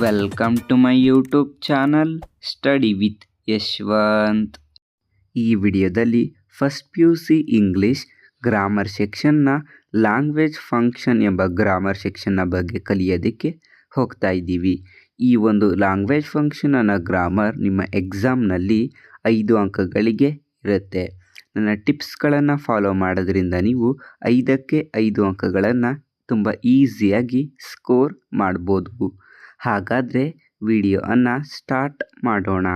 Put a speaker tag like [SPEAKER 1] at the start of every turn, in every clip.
[SPEAKER 1] Welcome to my YouTube channel study with Yashwanth. ಈ ವಿಡಿಯೋದಲ್ಲಿ first PUC English grammar ಸೆಕ್ಷನ್ನ language function ಎಂಬ grammar ಸೆಕ್ಷನ್ನ ಬಗ್ಗೆ ಕಲಿಯೋದಕ್ಕೆ ಹೋಗ್ತಾ ಇದ್ದೀವಿ. ಈ ಒಂದು ಲ್ಯಾಂಗ್ವೇಜ್ ಫಂಕ್ಷನ್ನ ಗ್ರಾಮರ್ ನಿಮ್ಮ ಎಕ್ಸಾಮ್ನಲ್ಲಿ 5 ಅಂಕಗಳಿಗೆ ಇರುತ್ತೆ. ನನ್ನ ಟಿಪ್ಸ್ಗಳನ್ನು ಫಾಲೋ ಮಾಡೋದ್ರಿಂದ ನೀವು 5ಕ್ಕೆ 5 ಅಂಕಗಳನ್ನು ತುಂಬ ಈಸಿಯಾಗಿ ಸ್ಕೋರ್ ಮಾಡ್ಬೋದು. ಹಾಗಾದರೆ ವಿಡಿಯೋವನ್ನು ಸ್ಟಾರ್ಟ್ ಮಾಡೋಣ.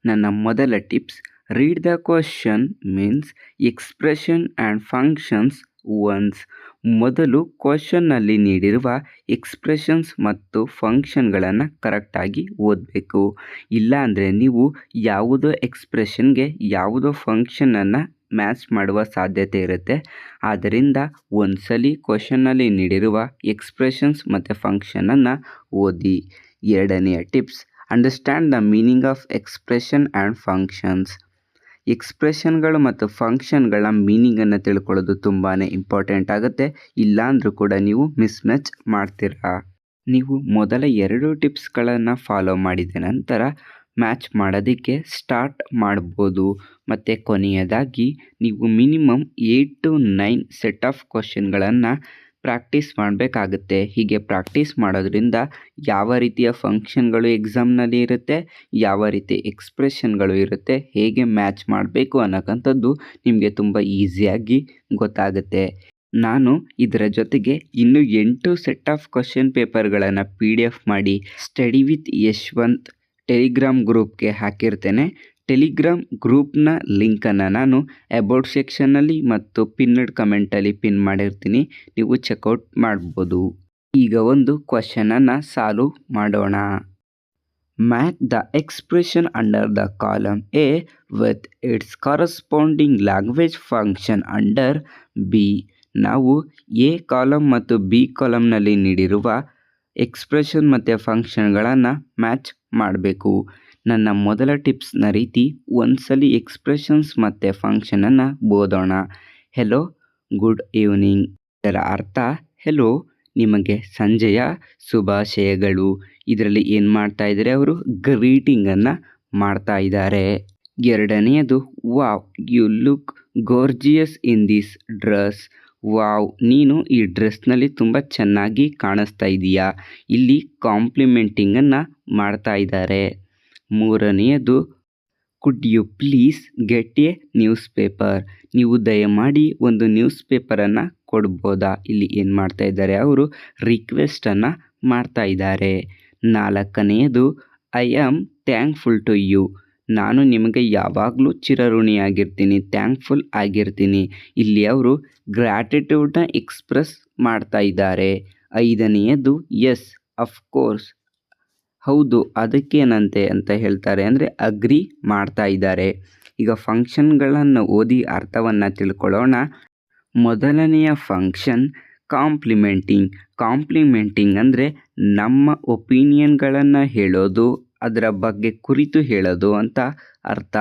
[SPEAKER 1] ನನ್ನ ಮೊದಲ tips, read the question means expression and functions once. ಮೊದಲು ಕ್ವಶನ್ನಲ್ಲಿ ನೀಡಿರುವ ಎಕ್ಸ್ಪ್ರೆಷನ್ಸ್ ಮತ್ತು ಫಂಕ್ಷನ್ಗಳನ್ನು ಕರೆಕ್ಟಾಗಿ ಓದಬೇಕು. ಇಲ್ಲಾಂದರೆ ನೀವು ಯಾವುದೋ ಎಕ್ಸ್ಪ್ರೆಷನ್ಗೆ ಯಾವುದೋ ಫಂಕ್ಷನನ್ನು ಮ್ಯಾಚ್ ಮಾಡುವ ಸಾಧ್ಯತೆ ಇರುತ್ತೆ. ಆದ್ದರಿಂದ ಒಂದ್ಸಲಿ ಕ್ವಶನ್ನಲ್ಲಿ ನೀಡಿರುವ ಎಕ್ಸ್ಪ್ರೆಷನ್ಸ್ ಮತ್ತು ಫಂಕ್ಷನನ್ನು ಓದಿ. ಎರಡನೆಯ tips, understand the meaning of expression and functions. ಎಕ್ಸ್ಪ್ರೆಷನ್ಗಳು ಮತ್ತು ಫಂಕ್ಷನ್ಗಳ ಮೀನಿಂಗನ್ನು ತಿಳ್ಕೊಳ್ಳೋದು ತುಂಬಾ ಇಂಪಾರ್ಟೆಂಟ್ ಆಗುತ್ತೆ. ಇಲ್ಲಾಂದ್ರೂ ಕೂಡ ನೀವು ಮಿಸ್ಮ್ಯಾಚ್ ಮಾಡ್ತೀರಾ. ನೀವು ಮೊದಲ 2 ಟಿಪ್ಸ್ಗಳನ್ನು ಫಾಲೋ ಮಾಡಿದ ನಂತರ ಮ್ಯಾಚ್ ಮಾಡೋದಕ್ಕೆ ಸ್ಟಾರ್ಟ್ ಮಾಡ್ಬೋದು. ಮತ್ತು ಕೊನೆಯದಾಗಿ ನೀವು ಮಿನಿಮಮ್ 8 to 9 ಸೆಟ್ ಆಫ್ ಕ್ವಶನ್ಗಳನ್ನು ಪ್ರಾಕ್ಟೀಸ್ ಮಾಡಬೇಕಾಗುತ್ತೆ. ಹೀಗೆ ಪ್ರಾಕ್ಟೀಸ್ ಮಾಡೋದ್ರಿಂದ ಯಾವ ರೀತಿಯ ಫಂಕ್ಷನ್ಗಳು ಎಕ್ಸಾಮ್ನಲ್ಲಿ ಇರುತ್ತೆ, ಯಾವ ರೀತಿ ಎಕ್ಸ್ಪ್ರೆಷನ್ಗಳು ಇರುತ್ತೆ, ಹೇಗೆ ಮ್ಯಾಚ್ ಮಾಡಬೇಕು ಅನ್ನೋಕ್ಕಂಥದ್ದು ನಿಮಗೆ ತುಂಬ ಈಸಿಯಾಗಿ ಗೊತ್ತಾಗುತ್ತೆ. ನಾನು ಇದರ ಜೊತೆಗೆ ಇನ್ನೂ 8 ಸೆಟ್ ಆಫ್ ಕ್ವಶನ್ ಪೇಪರ್ಗಳನ್ನು PDF ಮಾಡಿ ಸ್ಟಡಿ ವಿತ್ ಯಶ್ವಂತ್ ಟೆಲಿಗ್ರಾಮ್ ಗ್ರೂಪ್ಗೆ ಹಾಕಿರ್ತೇನೆ. ಟೆಲಿಗ್ರಾಮ್ ಗ್ರೂಪ್ನ ಲಿಂಕನ್ನು ನಾನು ಅಬೌಟ್ ಸೆಕ್ಷನ್ನಲ್ಲಿ ಮತ್ತು ಪಿನ್ಡ್ ಕಮೆಂಟಲ್ಲಿ ಪಿನ್ ಮಾಡಿರ್ತೀನಿ, ನೀವು ಚೆಕ್ಔಟ್ ಮಾಡ್ಬೋದು. ಈಗ ಒಂದು ಕ್ವಶನನ್ನು ಸಾಲ್ವ್ ಮಾಡೋಣ. Match the expression under the column A with its corresponding language function under B. ನಾವು A ಕಾಲಮ್ ಮತ್ತು B ಕಾಲಮ್ನಲ್ಲಿ ನೀಡಿರುವ ಎಕ್ಸ್ಪ್ರೆಷನ್ ಮತ್ತು ಫಂಕ್ಷನ್ಗಳನ್ನು ಮ್ಯಾಚ್ ಮಾಡಬೇಕು. ನನ್ನ ಮೊದಲ ಟಿಪ್ಸ್ನ ರೀತಿ ಒಂದ್ಸಲಿ ಎಕ್ಸ್ಪ್ರೆಷನ್ಸ್ ಮತ್ತು ಫಂಕ್ಷನನ್ನು ಓದೋಣ. Hello, good evening. ಇದರ ಅರ್ಥ ಹೆಲೋ, ನಿಮಗೆ ಸಂಜೆಯ ಶುಭಾಶಯಗಳು. ಇದರಲ್ಲಿ ಏನು ಮಾಡ್ತಾ ಇದ್ದಾರೆ, ಅವರು ಗ್ರೀಟಿಂಗನ್ನು ಮಾಡ್ತಾ ಇದ್ದಾರೆ. ಎರಡನೆಯದು, wow you look gorgeous in this dress. Wow, ನೀನು ಈ ಡ್ರೆಸ್ನಲ್ಲಿ ತುಂಬ ಚೆನ್ನಾಗಿ ಕಾಣಿಸ್ತಾ ಇದೀಯಾ. ಇಲ್ಲಿ ಕಾಂಪ್ಲಿಮೆಂಟಿಂಗನ್ನು ಮಾಡ್ತಾ ಇದ್ದಾರೆ. ಮೂರನೆಯದು, could you please get a news paper. ನೀವು ದಯಮಾಡಿ ಒಂದು ನ್ಯೂಸ್ ಪೇಪರನ್ನು ಕೊಡ್ಬೋದಾ. ಇಲ್ಲಿ ಏನು ಮಾಡ್ತಾ ಇದ್ದಾರೆ, ಅವರು ರಿಕ್ವೆಸ್ಟನ್ನು ಮಾಡ್ತಾ ಇದ್ದಾರೆ. ನಾಲ್ಕನೆಯದು, I am thankful to you. ನಾನು ನಿಮಗೆ ಯಾವಾಗಲೂ ಚಿರಋಣಿಯಾಗಿರ್ತೀನಿ, ಥ್ಯಾಂಕ್ಫುಲ್ ಆಗಿರ್ತೀನಿ. ಇಲ್ಲಿ ಅವರು ಗ್ರ್ಯಾಟಿಟ್ಯೂಡ್ನ ಎಕ್ಸ್ಪ್ರೆಸ್ ಮಾಡ್ತಾ ಇದ್ದಾರೆ. ಐದನೆಯದು, ಎಸ್ ಅಫ್ಕೋರ್ಸ್, ಹೌದು ಅದಕ್ಕೇನಂತೆ ಅಂತ ಹೇಳ್ತಾರೆ, ಅಂದರೆ ಅಗ್ರಿ ಮಾಡ್ತಾ ಇದ್ದಾರೆ. ಈಗ ಫಂಕ್ಷನ್ಗಳನ್ನು ಓದಿ ಅರ್ಥವನ್ನು ತಿಳ್ಕೊಳ್ಳೋಣ. ಮೊದಲನೆಯ ಫಂಕ್ಷನ್ ಕಾಂಪ್ಲಿಮೆಂಟಿಂಗ್. ಕಾಂಪ್ಲಿಮೆಂಟಿಂಗ್ ಅಂದರೆ ನಮ್ಮ ಒಪಿನಿಯನ್ಗಳನ್ನು ಹೇಳೋದು, ಅದರ ಬಗ್ಗೆ ಕುರಿತು ಹೇಳೋದು ಅಂತ ಅರ್ಥ.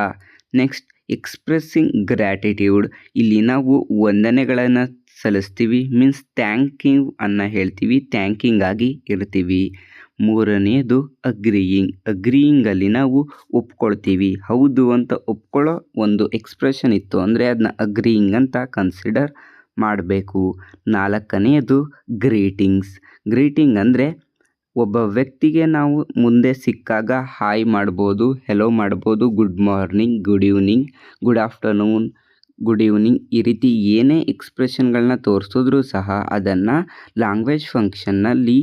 [SPEAKER 1] Next, expressing gratitude. ಇಲ್ಲಿ ನಾವು ವಂದನೆಗಳನ್ನು ಸಲ್ಲಿಸ್ತೀವಿ, ಮೀನ್ಸ್ ಥ್ಯಾಂಕ್ ಯು ಅನ್ನು ಹೇಳ್ತೀವಿ, ಥ್ಯಾಂಕಿಂಗ್ ಆಗಿ ಇರ್ತೀವಿ. ಮೂರನೆಯದು, ಅಗ್ರಿಯಿಂಗ್. ಅಗ್ರಿಯಿಂಗಲ್ಲಿ ನಾವು ಒಪ್ಕೊಳ್ತೀವಿ, ಹೌದು ಅಂತ ಒಪ್ಕೊಳ್ಳೋ ಒಂದು ಎಕ್ಸ್ಪ್ರೆಷನ್ ಇತ್ತು ಅಂದರೆ ಅದನ್ನ ಅಗ್ರಿಯಿಂಗ್ ಅಂತ ಕನ್ಸಿಡರ್ ಮಾಡಬೇಕು. ನಾಲ್ಕನೆಯದು, ಗ್ರೀಟಿಂಗ್ಸ್. ಗ್ರೀಟಿಂಗ್ ಅಂದರೆ ಒಬ್ಬ ವ್ಯಕ್ತಿಗೆ ನಾವು ಮುಂದೆ ಸಿಕ್ಕಾಗ ಹಾಯ್ ಮಾಡ್ಬೋದು, ಹೆಲೋ ಮಾಡ್ಬೋದು, good morning, good evening, good afternoon, good evening, ಈ ರೀತಿ ಏನೇ ಎಕ್ಸ್ಪ್ರೆಷನ್ಗಳನ್ನ ತೋರಿಸಿದ್ರೂ ಸಹ ಅದನ್ನು ಲ್ಯಾಂಗ್ವೇಜ್ ಫಂಕ್ಷನ್ನಲ್ಲಿ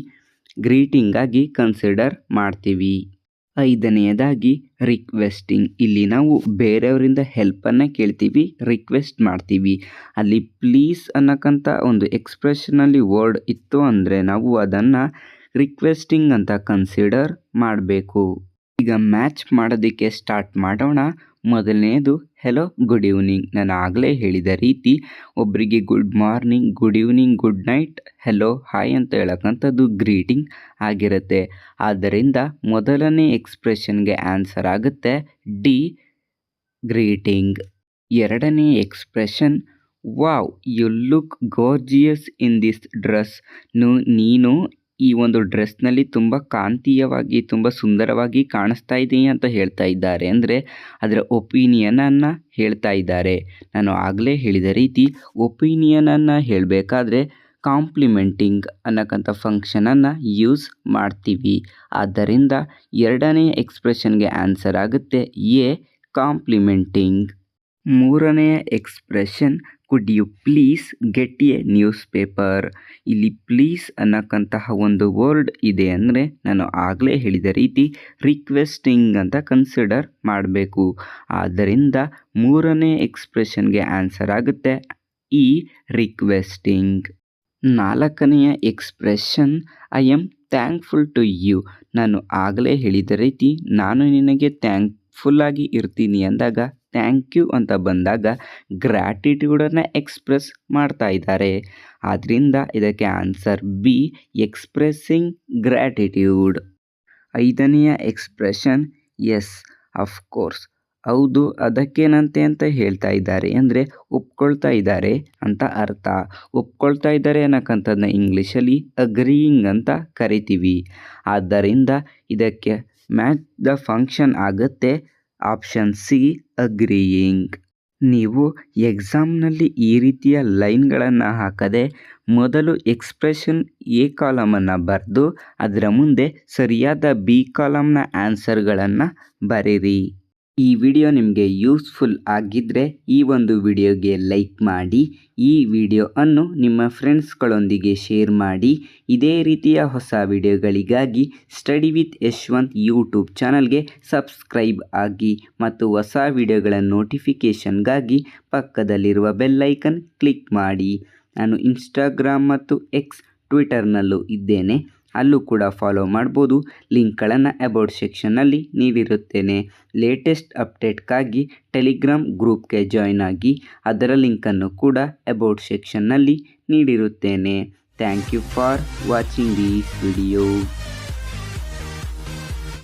[SPEAKER 1] ಗ್ರೀಟಿಂಗ್ ಆಗಿ ಕನ್ಸಿಡರ್ ಮಾಡ್ತೀವಿ. ಐದನೆಯದಾಗಿ, ರಿಕ್ವೆಸ್ಟಿಂಗ್. ಇಲ್ಲಿ ನಾವು ಬೇರೆಯವರಿಂದ ಹೆಲ್ಪನ್ನು ಕೇಳ್ತೀವಿ, ರಿಕ್ವೆಸ್ಟ್ ಮಾಡ್ತೀವಿ. ಅಲ್ಲಿ ಪ್ಲೀಸ್ ಅನ್ನೋಕ್ಕಂಥ ಒಂದು ಎಕ್ಸ್ಪ್ರೆಷನಲ್ಲಿ ವರ್ಡ್ ಇತ್ತು ಅಂದರೆ ನಾವು ಅದನ್ನು ರಿಕ್ವೆಸ್ಟಿಂಗ್ ಅಂತ ಕನ್ಸಿಡರ್ ಮಾಡಬೇಕು. ಈಗ ಮ್ಯಾಚ್ ಮಾಡೋದಕ್ಕೆ ಸ್ಟಾರ್ಟ್ ಮಾಡೋಣ. ಮೊದಲನೆಯದು, ಹೆಲೋ, ಗುಡ್ ಈವ್ನಿಂಗ್. ನಾನು ಆಗಲೇ ಹೇಳಿದ ರೀತಿ ಒಬ್ಬರಿಗೆ good morning, good evening, good night, hello, hi ಅಂತ ಹೇಳೋಕ್ಕಂಥದ್ದು ಗ್ರೀಟಿಂಗ್ ಆಗಿರುತ್ತೆ. ಆದ್ದರಿಂದ ಮೊದಲನೇ ಎಕ್ಸ್ಪ್ರೆಷನ್ಗೆ ಆನ್ಸರ್ ಆಗುತ್ತೆ ಡಿ, ಗ್ರೀಟಿಂಗ್. ಎರಡನೇ ಎಕ್ಸ್ಪ್ರೆಷನ್, wow you look gorgeous in this dress. ನೀನು ಈ ಒಂದು ಡ್ರೆಸ್ನಲ್ಲಿ ತುಂಬ ಕಾಂತೀಯವಾಗಿ ತುಂಬ ಸುಂದರವಾಗಿ ಕಾಣಿಸ್ತಾ ಇದ್ದೀನಿ ಅಂತ ಹೇಳ್ತಾ ಇದ್ದಾರೆ ಅಂದರೆ ಅದರ ಒಪಿನಿಯನನ್ನು ಹೇಳ್ತಾ ಇದ್ದಾರೆ. ನಾನು ಆಗಲೇ ಹೇಳಿದ ರೀತಿ ಒಪಿನಿಯನನ್ನು ಹೇಳಬೇಕಾದ್ರೆ ಕಾಂಪ್ಲಿಮೆಂಟಿಂಗ್ ಅನ್ನಕ್ಕಂಥ ಫಂಕ್ಷನನ್ನು ಯೂಸ್ ಮಾಡ್ತೀವಿ. ಆದ್ದರಿಂದ ಎರಡನೆಯ ಎಕ್ಸ್ಪ್ರೆಷನ್ಗೆ ಆನ್ಸರ್ ಆಗುತ್ತೆ ಎ ಕಾಂಪ್ಲಿಮೆಂಟಿಂಗ್. ಮೂರನೆಯ expression could you please get a news paper. ಇಲ್ಲಿ ಪ್ಲೀಸ್ ಅನ್ನಕ್ಕಂತಹ ಒಂದು ವರ್ಡ್ ಇದೆ ಅಂದರೆ ನಾನು ಆಗಲೇ ಹೇಳಿದ ರೀತಿ ರಿಕ್ವೆಸ್ಟಿಂಗ್ ಅಂತ ಕನ್ಸಿಡರ್ ಮಾಡಬೇಕು. ಆದ್ದರಿಂದ ಮೂರನೇ ಎಕ್ಸ್ಪ್ರೆಷನ್ಗೆ ಆನ್ಸರ್ ಆಗುತ್ತೆ ಈ ರಿಕ್ವೆಸ್ಟಿಂಗ್. ನಾಲ್ಕನೆಯ expression I am thankful to you. ನಾನು ಆಗಲೇ ಹೇಳಿದ ರೀತಿ ನಾನು ನಿನಗೆ ಥ್ಯಾಂಕ್ಫುಲ್ಲಾಗಿ ಇರ್ತೀನಿ ಅಂದಾಗ ಥ್ಯಾಂಕ್ ಯು ಅಂತ ಬಂದಾಗ ಗ್ರ್ಯಾಟಿಟ್ಯೂಡನ್ನು ಎಕ್ಸ್ಪ್ರೆಸ್ ಮಾಡ್ತಾ ಇದ್ದಾರೆ. ಆದ್ದರಿಂದ ಇದಕ್ಕೆ ಆನ್ಸರ್ ಬಿ ಎಕ್ಸ್ಪ್ರೆಸ್ಸಿಂಗ್ ಗ್ರ್ಯಾಟಿಟ್ಯೂಡ್. ಐದನೆಯ ಎಕ್ಸ್ಪ್ರೆಷನ್ ಎಸ್ ಅಫ್ಕೋರ್ಸ್. ಹೌದು ಅದಕ್ಕೇನಂತೆ ಅಂತ ಹೇಳ್ತಾ ಇದ್ದಾರೆ ಅಂದರೆ ಒಪ್ಕೊಳ್ತಾ ಇದ್ದಾರೆ ಅಂತ ಅರ್ಥ. ಒಪ್ಕೊಳ್ತಾ ಇದ್ದಾರೆ ಅನ್ನಕ್ಕಂಥದ್ದನ್ನ ಇಂಗ್ಲೀಷಲ್ಲಿ ಅಗ್ರೀಯಿಂಗ್ ಅಂತ ಕರಿತೀವಿ. ಆದ್ದರಿಂದ ಇದಕ್ಕೆ ಮ್ಯಾಚ್ ದ ಫಂಕ್ಷನ್ ಆಗುತ್ತೆ ಆಪ್ಷನ್ ಸಿ ಅಗ್ರೀಯಿಂಗ್. ನೀವು ಎಕ್ಸಾಮ್ನಲ್ಲಿ ಈ ರೀತಿಯ ಲೈನ್ಗಳನ್ನು ಹಾಕದೆ ಮೊದಲು ಎಕ್ಸ್ಪ್ರೆಷನ್ ಎ ಕಾಲಮನ್ನು ಬರೆದು ಅದರ ಮುಂದೆ ಸರಿಯಾದ ಬಿ ಕಾಲಮ್ನ ಆನ್ಸರ್ಗಳನ್ನು ಬರೀರಿ. ಈ ವಿಡಿಯೋ ನಿಮಗೆ ಯೂಸ್ಫುಲ್ ಆಗಿದ್ದರೆ ಈ ಒಂದು ವಿಡಿಯೋಗೆ ಲೈಕ್ ಮಾಡಿ, ಈ ವಿಡಿಯೋವನ್ನು ನಿಮ್ಮ ಫ್ರೆಂಡ್ಸ್ಗಳೊಂದಿಗೆ ಶೇರ್ ಮಾಡಿ. ಇದೇ ರೀತಿಯ ಹೊಸ ವಿಡಿಯೋಗಳಿಗಾಗಿ ಸ್ಟಡಿ ವಿತ್ ಯಶವಂತ್ ಯೂಟ್ಯೂಬ್ ಚಾನಲ್ಗೆ ಸಬ್ಸ್ಕ್ರೈಬ್ ಆಗಿ ಮತ್ತು ಹೊಸ ವಿಡಿಯೋಗಳ ನೋಟಿಫಿಕೇಷನ್ಗಾಗಿ ಪಕ್ಕದಲ್ಲಿರುವ ಬೆಲ್ ಐಕನ್ ಕ್ಲಿಕ್ ಮಾಡಿ. ನಾನು ಇನ್ಸ್ಟಾಗ್ರಾಮ್ ಮತ್ತು ಎಕ್ಸ್ ಟ್ವಿಟರ್ನಲ್ಲೂ ಇದ್ದೇನೆ, ಅಲ್ಲೂ ಕೂಡ ಫಾಲೋ ಮಾಡ್ಬೋದು. ಲಿಂಕ್ಗಳನ್ನು ಅಬೌಟ್ ಸೆಕ್ಷನ್ನಲ್ಲಿ ನೀಡಿರುತ್ತೇನೆ. ಲೇಟೆಸ್ಟ್ ಅಪ್ಡೇಟ್ಗಾಗಿ ಟೆಲಿಗ್ರಾಮ್ ಗ್ರೂಪ್ಗೆ ಜಾಯ್ನ್ ಆಗಿ, ಅದರ ಲಿಂಕನ್ನು ಕೂಡ ಅಬೌಟ್ ಸೆಕ್ಷನ್ನಲ್ಲಿ ನೀಡಿರುತ್ತೇನೆ. Thank you for watching this video.